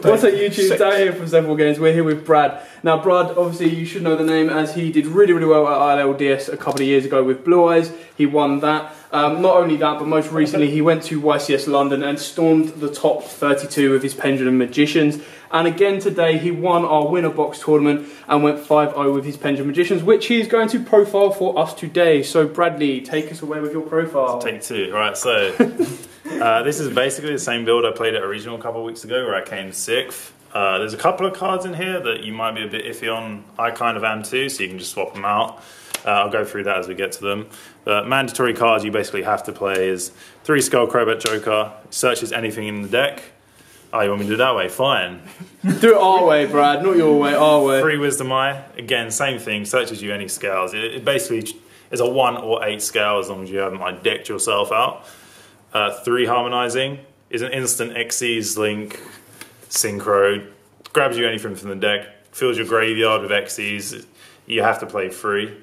What's up YouTube? Dan here from Zephyr Games. We're here with Brad. Now Brad, obviously you should know the name as he did really well at ILDS a couple of years ago with Blue Eyes. He won that. Not only that, but most recently he went to YCS London and stormed the top 32 with his Pendulum Magicians. And again today he won our winner box tournament and went 5-0 with his Pendulum Magicians, which he is going to profile for us today. So Bradley, take us away with your profile. Take two. Right, so this is basically the same build I played at a regional a couple of weeks ago where I came 6th. There's a couple of cards in here that you might be a bit iffy on. I kind of am too, so you can just swap them out. I'll go through that as we get to them. The mandatory cards you basically have to play is 3 Skull Crobat Joker, searches anything in the deck. Oh, you want me to do it that way? Fine. Do it our way, Brad, not your way, our way. 3 Wisdom Eye, again, same thing, searches you any scales. It basically is a 1 or 8 scale as long as you haven't like decked yourself out. 3 Harmonizing is an instant Xyz Link Synchro, grabs you anything from the deck, fills your graveyard with Xyz. You have to play 3.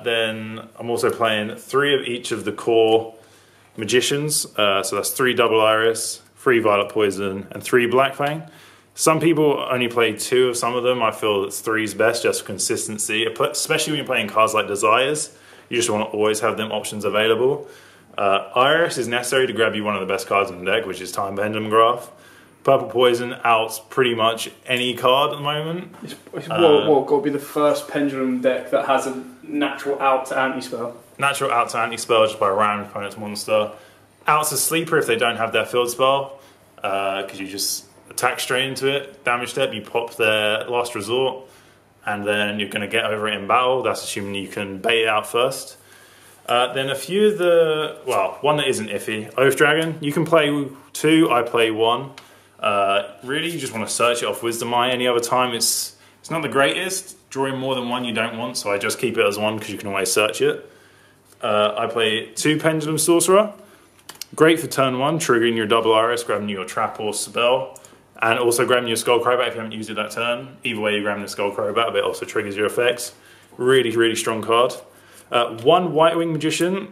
Then I'm also playing 3 of each of the core Magicians, so that's 3 Double Iris, 3 Violet Poison, and 3 Black Fang. Some people only play 2 of some of them. I feel that 3 is best just for consistency, especially when you're playing cards like Desires. You just want to always have them options available. Iris is necessary to grab you one of the best cards in the deck, which is Time Pendulum Graph. Purple Poison outs pretty much any card at the moment. It's got to be the first Pendulum deck that has a natural out to anti-spell. Natural out to anti-spell just by ram opponent's monster. Outs a sleeper if they don't have their field spell, because you just attack straight into it, damage step, you pop their last resort, and then you're going to get over it in battle. That's assuming you can bait it out first. Then a few of the, well, one that isn't iffy, Oath Dragon. You can play 2, I play 1. Really, you just want to search it off Wisdom Eye. Any other time, it's not the greatest. Drawing more than 1 you don't want, so I just keep it as 1 because you can always search it. I play 2 Pendulum Sorcerer. Great for turn 1, triggering your Double Iris, grabbing your trap or spell, and also grabbing your Skull Crobat if you haven't used it that turn. Either way, you're grabbing the Skull Crobat, but it also triggers your effects. Really, really strong card. 1 White Wing Magician.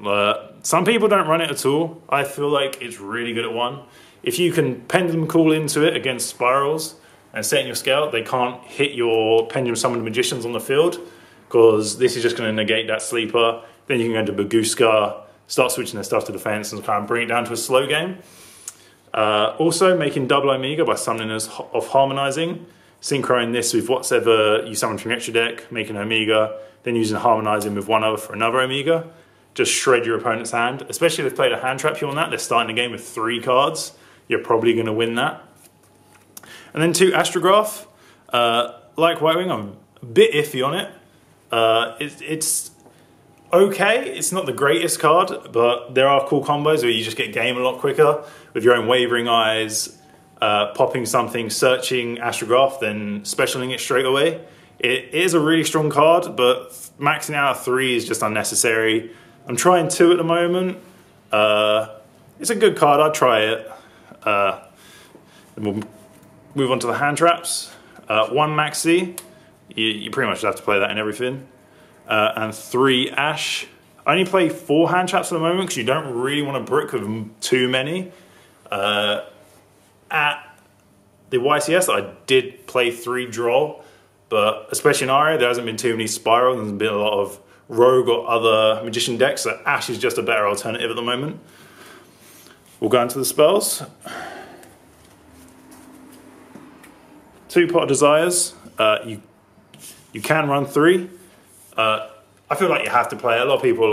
Some people don't run it at all. I feel like it's really good at 1. If you can Pendulum Call into it against Spirals and set in your scale, they can't hit your Pendulum Summoned Magicians on the field, because this is just going to negate that sleeper. Then you can go into Baguska, start switching their stuff to defense and kind of bring it down to a slow game. Also making double Omega by summoning us of Harmonizing, synchroing this with whatever you summon from your extra deck, making Omega, then using Harmonizing with one other for another Omega. Just shred your opponent's hand, especially if they've played a hand trap you on that. They're starting the game with 3 cards. You're probably going to win that. And then 2 Astrograph. Like White Wing, I'm a bit iffy on it. It's okay, it's not the greatest card, but there are cool combos where you just get game a lot quicker with your own Wavering Eyes, popping something, searching Astrograph, then specialing it straight away. It is a really strong card, but maxing out 3 is just unnecessary. I'm trying 2 at the moment. It's a good card, I'd try it. We'll move on to the hand traps. 1 Maxi, you pretty much have to play that in everything. And 3 Ash. I only play 4 hand traps at the moment because you don't really want to brick with too many. At the YCS, I did play 3 Droll, but especially in Aria, there hasn't been too many Spiral, and there's been a lot of Rogue or other Magician decks, so Ash is just a better alternative at the moment. We'll go into the spells. 2 Pot of Desires. You can run 3. I feel like you have to play it. A lot of people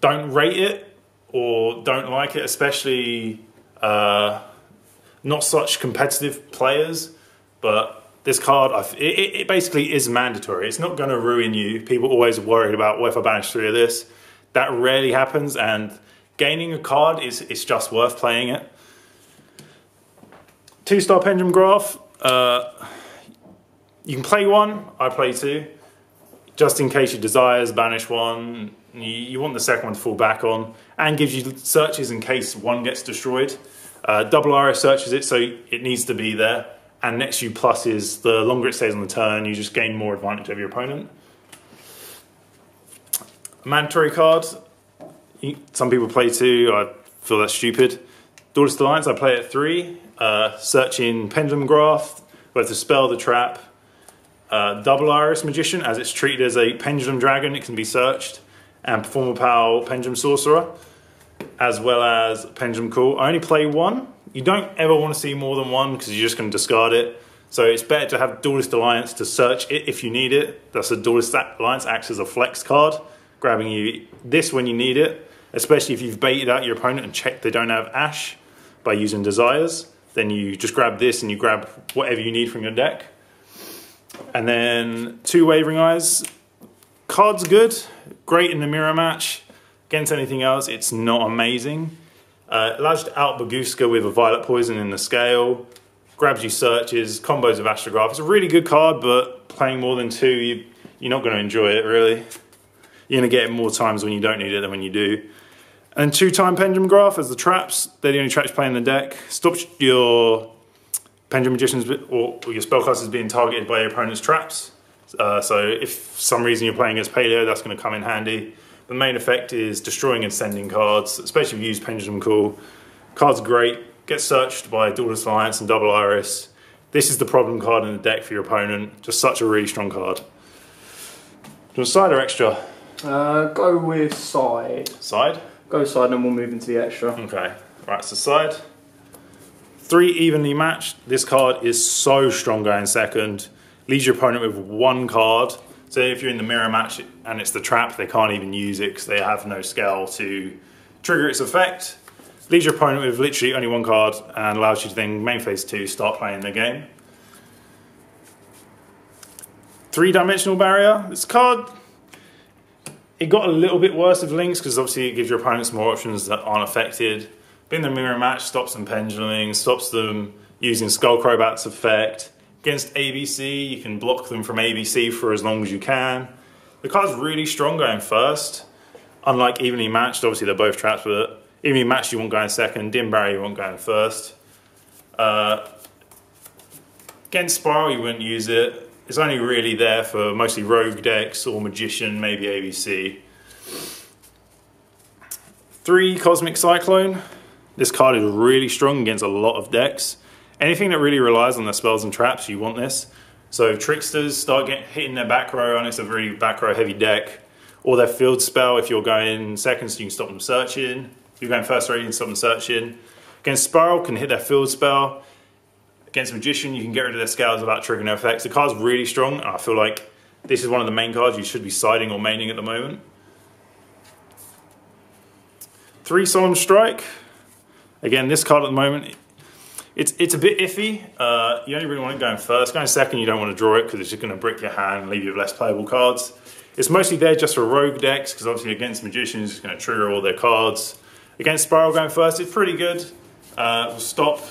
don't rate it or don't like it, especially not such competitive players. But this card, it basically is mandatory. It's not going to ruin you. People are always worried about, what if I banish 3 of this? That rarely happens, and gaining a card it's just worth playing it. 2-star Pendulum Graph. You can play 1, I play 2. Just in case your Desires banish 1, you want the second one to fall back on, and gives you searches in case 1 gets destroyed. Double Iris searches it, so it needs to be there. And next to plus is the longer it stays on the turn, you just gain more advantage over your opponent. Mandatory card. Some people play 2, I feel that's stupid. Duelist Alliance, I play at 3, searching Pendulum Graph, both the spell, the trap, Double Iris Magician, as it's treated as a Pendulum Dragon, it can be searched, and Performer Power Pendulum Sorcerer, as well as Pendulum Call. I only play 1. You don't ever want to see more than 1 because you're just going to discard it. So it's better to have Duelist Alliance to search it if you need it. That's a Duelist Alliance acts as a flex card, grabbing you this when you need it, especially if you've baited out your opponent and checked they don't have Ash by using Desires. Then you just grab this and you grab whatever you need from your deck. And then 2 Wavering Eyes. Card's good, great in the mirror match. Against anything else, it's not amazing. Allows you to out Baguska with a Violet Poison in the scale. Grabs you searches, combos of Astrograph. It's a really good card, but playing more than 2, you're not going to enjoy it, really. You're going to get it more times when you don't need it than when you do. And 2-time Pendulum Graph as the traps. They're the only traps you play in the deck. Stops your Pendulum Magicians or your spellcasters being targeted by your opponent's traps. So if for some reason you're playing as Paleo, that's going to come in handy. The main effect is destroying and sending cards, especially if you use Pendulum Call. Card's great, gets searched by Duelist Alliance and Double Iris. This is the problem card in the deck for your opponent. Just such a really strong card. Do you want side or extra? Go with side. Side? Go side and then we'll move into the extra. Okay, right, so side. 3 evenly matched. This card is so strong going second. Leaves your opponent with 1 card. So if you're in the mirror match and it's the trap, they can't even use it because they have no scale to trigger its effect. Leaves your opponent with literally only 1 card and allows you to then main phase 2, start playing the game. 3-dimensional barrier. This card, it got a little bit worse with links because obviously it gives your opponents more options that aren't affected. But in the mirror match, stops them penduluming, stops them using Skullcrobat's effect. Against ABC, you can block them from ABC for as long as you can. The card's really strong going first. Unlike evenly matched, obviously they're both traps, but evenly matched you won't go in second, dim barrier you won't go in first. Against Spiral you wouldn't use it. It's only really there for mostly rogue decks or magician, maybe ABC. 3 Cosmic Cyclone. This card is really strong against a lot of decks. Anything that really relies on their spells and traps, you want this. So Tricksters start hitting their back row, and it's a very back row heavy deck. Or their field spell, if you're going second, so you can stop them searching. If you're going first row, you can stop them searching. Against Spiral, can hit their field spell. Against Magician, you can get rid of their scales without triggering their effects. The card's really strong, and I feel like this is one of the main cards you should be siding or maining at the moment. 3 Solemn Strike. Again, this card at the moment, it's a bit iffy. You only really want it going first. Going second, you don't want to draw it because it's just going to brick your hand and leave you with less playable cards. It's mostly there just for rogue decks because obviously against Magicians, it's going to trigger all their cards. Against Spiral going first, it's pretty good. Will stop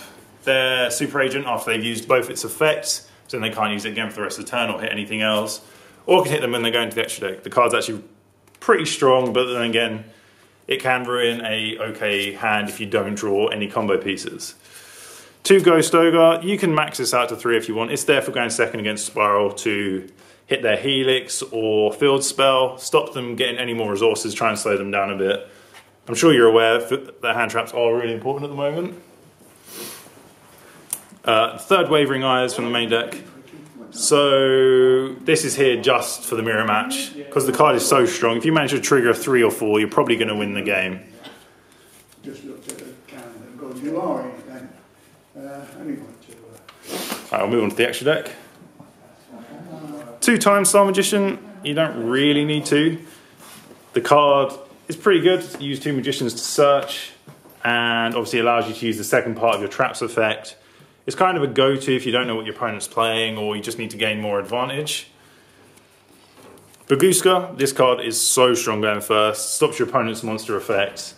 their Super Agent after they've used both its effects, so then they can't use it again for the rest of the turn or hit anything else. Or can hit them when they go into the extra deck. The card's actually pretty strong, but then again, it can ruin a okay hand if you don't draw any combo pieces. 2 Ghost Ogre. You can max this out to 3 if you want. It's there for going second against Spiral to hit their Helix or Field Spell, stop them getting any more resources, try and slow them down a bit. I'm sure you're aware that hand traps are really important at the moment. 3rd Wavering Eyes from the main deck. So this is here just for the mirror match because the card is so strong. If you manage to trigger a 3 or 4, you're probably going to win the game. Just looked at the calendar and gone, you are in it then. Only one to. I'll move on to the extra deck. 2 Star Magician. You don't really need to. The card is pretty good. You use 2 Magicians to search, and obviously allows you to use the second part of your traps effect. It's kind of a go-to if you don't know what your opponent's playing or you just need to gain more advantage. Baguska, this card is so strong going first. Stops your opponent's monster effects.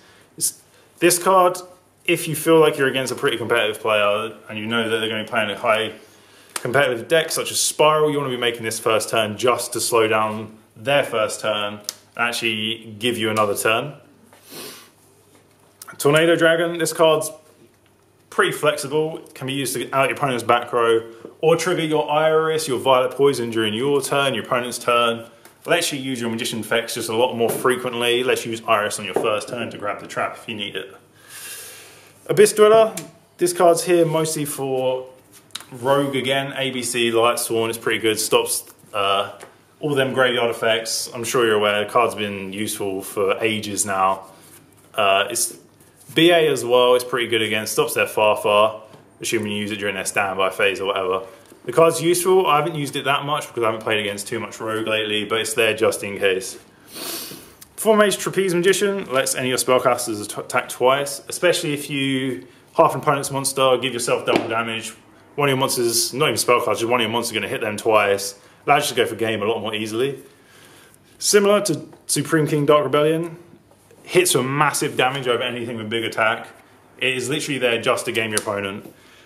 This card, if you feel like you're against a pretty competitive player and you know that they're going to be playing a high competitive deck such as Spiral, you want to be making this first turn just to slow down their first turn and actually give you another turn. Tornado Dragon, this card's pretty flexible. It can be used to out your opponent's back row or trigger your Iris, your Violet Poison during your turn, your opponent's turn. Lets you use your Magician effects just a lot more frequently. Lets you use Iris on your first turn to grab the trap if you need it. Abyss Dweller. This card's here mostly for Rogue again. ABC, Light Sworn. It's pretty good. Stops all them graveyard effects. I'm sure you're aware. The card's been useful for ages now. It's BA as well. It's pretty good again. Stops their far, assuming you use it during their standby phase or whatever. The card's useful. I haven't used it that much because I haven't played against too much Rogue lately, but it's there just in case. 4-Mage Trapeze Magician lets any of your spellcasters attack twice, especially if you half an opponent's monster, give yourself double damage. One of your monsters, not even spellcasters, one of your monsters is going to hit them twice. Allows you to go for game a lot more easily. Similar to Supreme King Dark Rebellion, hits for massive damage over anything with big attack. It is literally there just to game your opponent.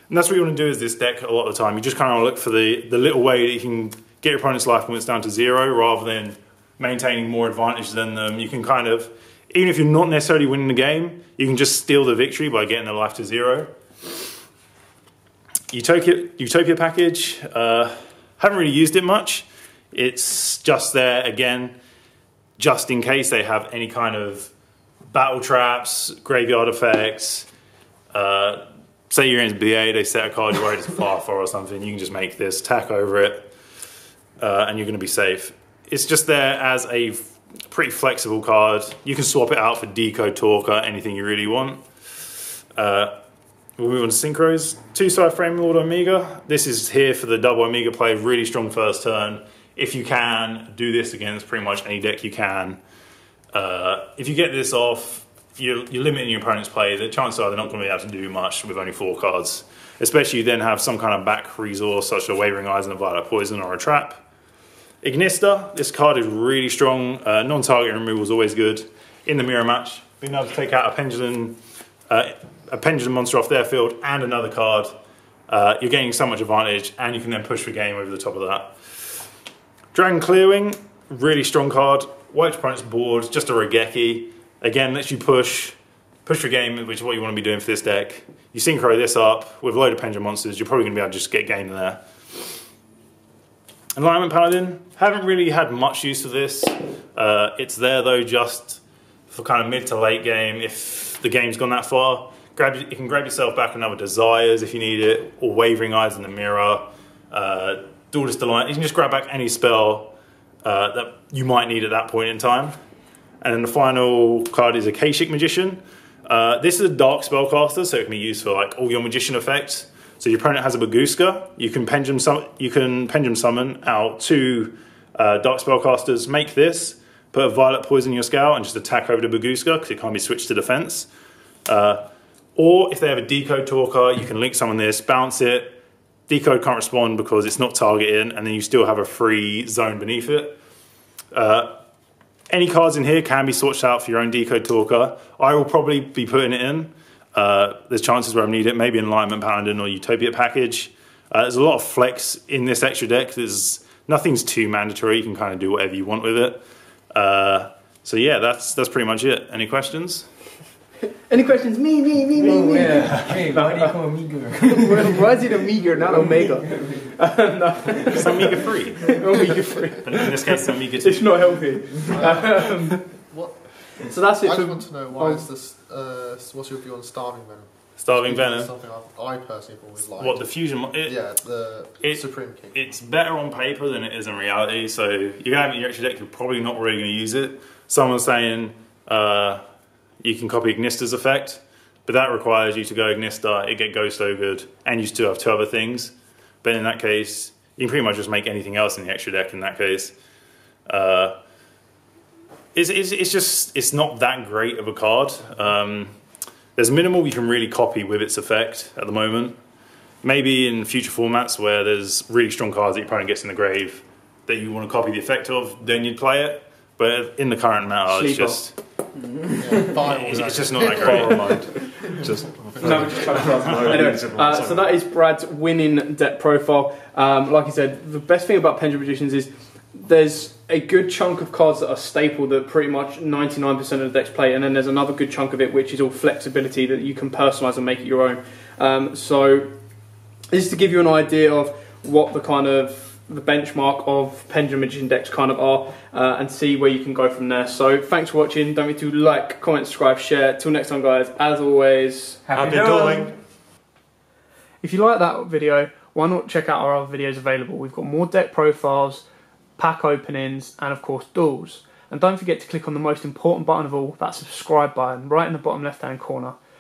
And that's what you want to do with this deck a lot of the time. You just kind of look for the little way that you can get your opponent's life points down to 0 rather than maintaining more advantage than them. You can kind of, even if you're not necessarily winning the game, you can just steal the victory by getting their life to 0. Utopia package, haven't really used it much. It's just there, again, just in case they have any kind of battle traps, graveyard effects. Say you're in BA, they set a card you're worried it's far or something, you can just make this, attack over it, and you're going to be safe. It's just there as a pretty flexible card. You can swap it out for Decode Talker, anything you really want. We'll move on to Synchros. 2-side Frame Lord Omega. This is here for the double Omega play, really strong first turn. If you can, do this against pretty much any deck you can. If you get this off, you're limiting your opponent's play. The chances are they're not going to be able to do much with only 4 cards. Especially you then have some kind of back resource, such as a Wavering Eyes and a Violet Poison or a Trap. Ignista, this card is really strong. Non-target removal is always good. In the mirror match, being able to take out a pendulum monster off their field and another card, you're gaining so much advantage, and you can then push for game over the top of that. Dragon Clearwing, really strong card. White opponent's board, just a Regeki. Again, lets you push for game, which is what you want to be doing for this deck. You synchro this up with a load of pendulum monsters, you're probably going to be able to just get game there. Alignment Paladin, haven't really had much use of this. It's there though just for kind of mid to late game. If the game's gone that far, you can grab yourself back another Desires if you need it, or Wavering Eyes in the mirror, Duelist Alliance. You can just grab back any spell that you might need at that point in time. And then the final card is Akashic Magician. This is a dark spellcaster, so it can be used for like all your magician effects. So your opponent has a Baguska, you can pendulum summon out 2 dark spellcasters, make this, put a Violet Poison in your scout and just attack over the Baguska because it can't be switched to defense. Or if they have a Decode Talker, you can link summon this, bounce it, Decode can't respond because it's not targeting, and then you still have a free zone beneath it. Any cards in here can be switched out for your own Decode Talker. I will probably be putting it in. There's chances where I need it, maybe in Alignment Paladin or Utopia package. There's a lot of flex in this extra deck. Nothing's too mandatory. You can kind of do whatever you want with it. So yeah, that's pretty much it. Any questions? Any questions? Me. Yeah. Hey, why do you call Omega? Why is it Omega, not Omega? No. It's Omega free. Omega free. In this case, it's Omega 2. It's not healthy. What? So that's it. I just want to know why is this. What's your view on Starving Venom? Starving Venom. Something I personally have always liked. What, the fusion? Yeah, the Supreme King. It's better on paper than it is in reality. So you're gonna have it in your extra deck. You're probably not really gonna use it. Someone's saying you can copy Ignista's effect, but that requires you to go Ignista, it get Ghost Ogred, and you still have 2 other things. But in that case, you can pretty much just make anything else in the extra deck in that case. It's not that great of a card. There's minimal you can really copy with its effect at the moment. Maybe in future formats where there's really strong cards that your opponent gets in the grave that you want to copy the effect of, then you'd play it. But in the current meta, it's just... it's just not that great. Anyway, so that is Brad's winning deck profile. Like I said, the best thing about Pendulum Magicians is there's a good chunk of cards that are staple that pretty much 99% of the decks play, and then there's another good chunk of it which is all flexibility that you can personalise and make it your own. So this is to give you an idea of what the kind of the benchmark of Pendulum Magician decks kind of are, and see where you can go from there. So thanks for watching. Don't forget to like, comment, subscribe, share. Till next time, guys, as always, Happy Dueling. If you like that video, why not check out our other videos available? We've got more deck profiles, pack openings, and of course duels. And don't forget to click on the most important button of all, that subscribe button, right in the bottom left hand corner.